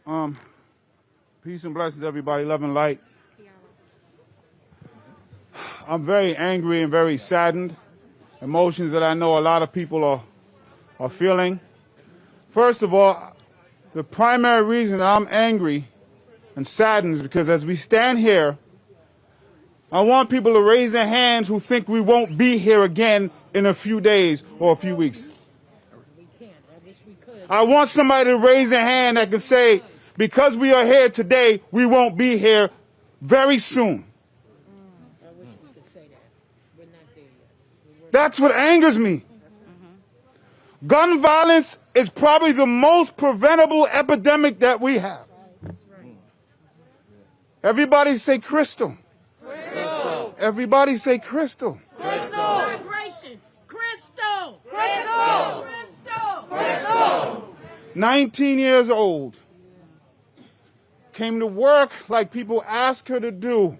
Peace and blessings, everybody. Love and light. I'm very angry and very saddened. Emotions that I know a lot of people are feeling. First of all, the primary reason that I'm angry and saddened is because as we stand here, I want people to raise their hands who think we won't be here again in a few days or a few weeks. I want somebody to raise their hand that can say, because we are here today, we won't be here very soon. I wish we could say that. We're not there yet. That's what angers me. Gun violence is probably the most preventable epidemic that we have. Everybody say Kristal. Kristal. Everybody say Kristal. Kristal. Vibration. Kristal. Kristal. Kristal. Kristal. 19 years old. Came to work like people asked her to do,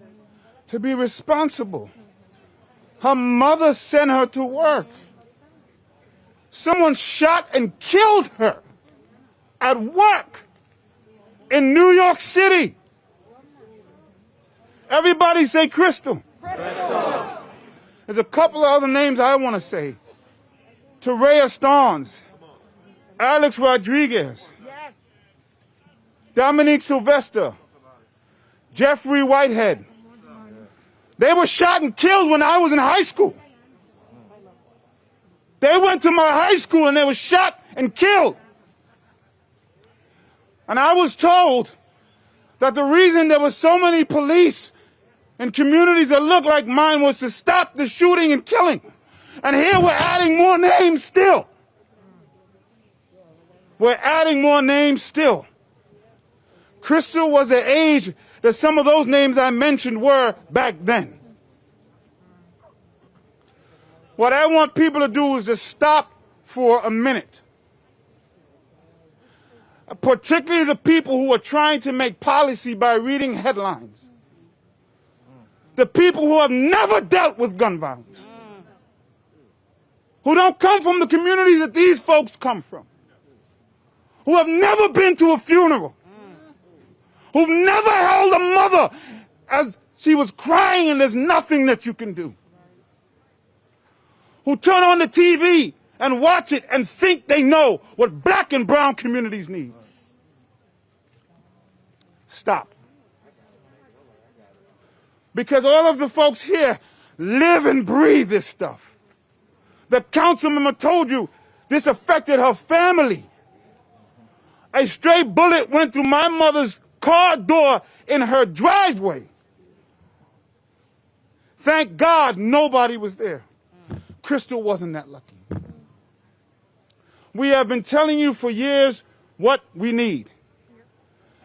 to be responsible. Her mother sent her to work. Someone shot and killed her at work in New York City. Everybody say Kristal. Kristal. There's a couple of other names I want to say. Terea Starnes, Alex Rodriguez, Dominique Sylvester, Jeffrey Whitehead. They were shot and killed when I was in high school. They went to my high school and they were shot and killed. And I was told that the reason there were so many police in communities that looked like mine was to stop the shooting and killing. And here we're adding more names still. We're adding more names still. Kristal was the age that some of those names I mentioned were back then. What I want people to do is to stop for a minute. Particularly the people who are trying to make policy by reading headlines. The people who have never dealt with gun violence. Who don't come from the communities that these folks come from. Who have never been to a funeral. Who've never held a mother as she was crying and there's nothing that you can do. Who turn on the TV and watch it and think they know what black and brown communities need. Stop. Because all of the folks here live and breathe this stuff. The council member told you this affected her family. A stray bullet went through my mother's car door in her driveway. Thank God nobody was there. Kristal wasn't that lucky. We have been telling you for years what we need.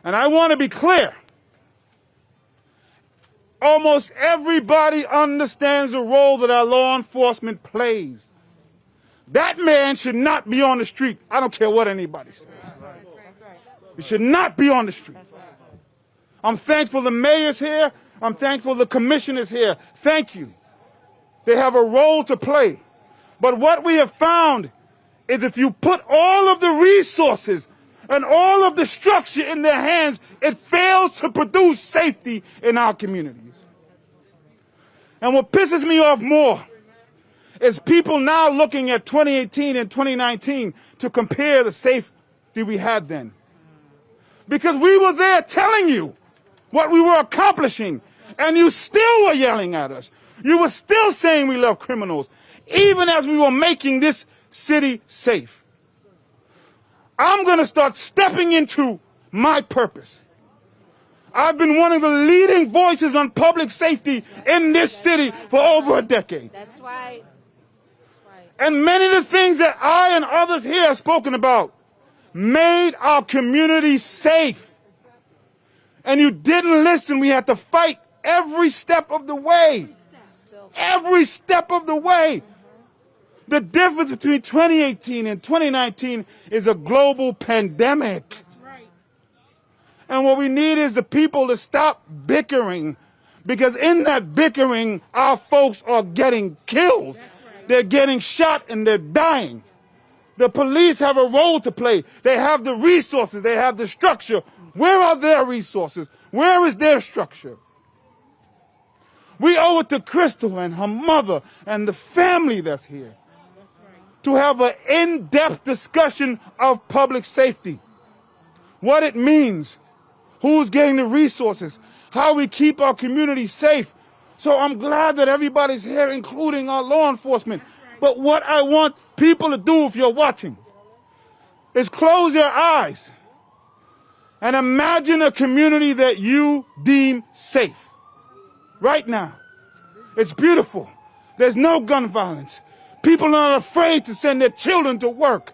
And I want to be clear. Almost everybody understands the role that our law enforcement plays. That man should not be on the street. I don't care what anybody says. He should not be on the street. I'm thankful the mayor's here. I'm thankful the commissioner's here. Thank you. They have a role to play. But what we have found is if you put all of the resources and all of the structure in their hands, it fails to produce safety in our communities. And what pisses me off more is people now looking at 2018 and 2019 to compare the safety we had then. Because we were there telling you what we were accomplishing, and you still were yelling at us. You were still saying we love criminals, even as we were making this city safe. I'm going to start stepping into my purpose. I've been one of the leading voices on public safety in this city for over a decade. That's right. And many of the things that I and others here have spoken about made our community safe. And you didn't listen. We had to fight every step of the way. Every step of the way. The difference between 2018 and 2019 is a global pandemic. And what we need is the people to stop bickering. Because in that bickering, our folks are getting killed. They're getting shot and they're dying. The police have a role to play. They have the resources. They have the structure. Where are their resources? Where is their structure? We owe it to Kristal and her mother and the family that's here to have an in-depth discussion of public safety. What it means, who's getting the resources, how we keep our community safe. So I'm glad that everybody's here, including our law enforcement. But what I want people to do, if you're watching, is close your eyes and imagine a community that you deem safe. Right now. It's beautiful. There's no gun violence. People are not afraid to send their children to work.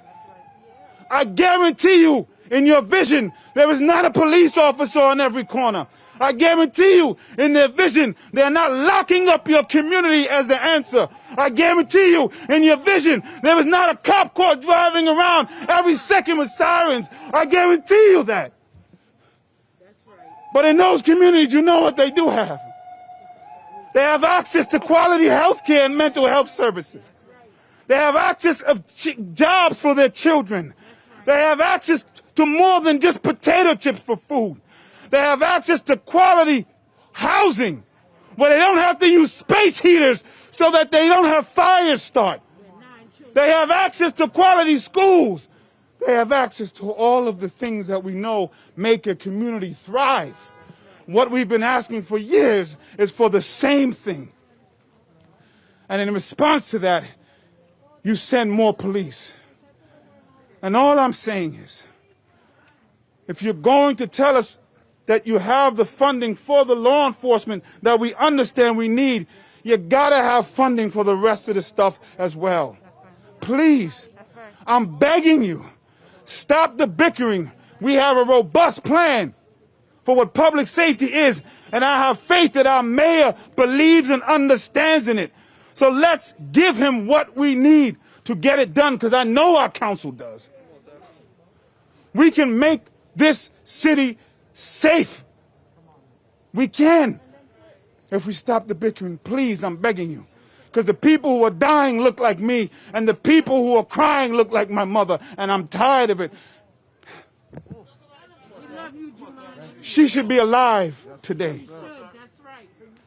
I guarantee you, in your vision, there is not a police officer on every corner. I guarantee you, in their vision, they're not locking up your community as the answer. I guarantee you, in your vision, there is not a cop car driving around every second with sirens. I guarantee you that. But in those communities, you know what they do have. They have access to quality health care and mental health services. They have access of jobs for their children. They have access to more than just potato chips for food. They have access to quality housing where they don't have to use space heaters so that they don't have fires start. They have access to quality schools. They have access to all of the things that we know make a community thrive. What we've been asking for years is for the same thing. And in response to that, you send more police. And all I'm saying is, if you're going to tell us that you have the funding for the law enforcement that we understand we need, you gotta have funding for the rest of the stuff as well. Please, I'm begging you, stop the bickering. We have a robust plan for what public safety is, and I have faith that our mayor believes and understands in it. So let's give him what we need to get it done, because I know our council does. We can make this city safe. We can. If we stop the bickering, please, I'm begging you. Because the people who are dying look like me, and the people who are crying look like my mother, and I'm tired of it. She should be alive today.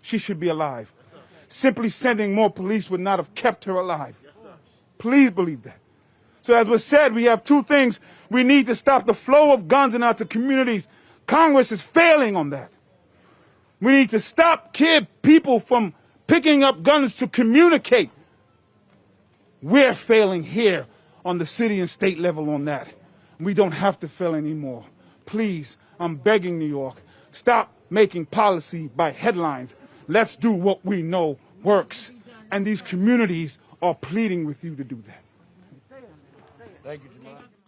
She should be alive. Simply sending more police would not have kept her alive. Please believe that. So as was said, we have two things. We need to stop the flow of guns in our communities. Congress is failing on that. We need to stop people from picking up guns to communicate. We're failing here on the city and state level on that. We don't have to fail anymore. Please, I'm begging New York, stop making policy by headlines. Let's do what we know works. And these communities are pleading with you to do that. Thank you.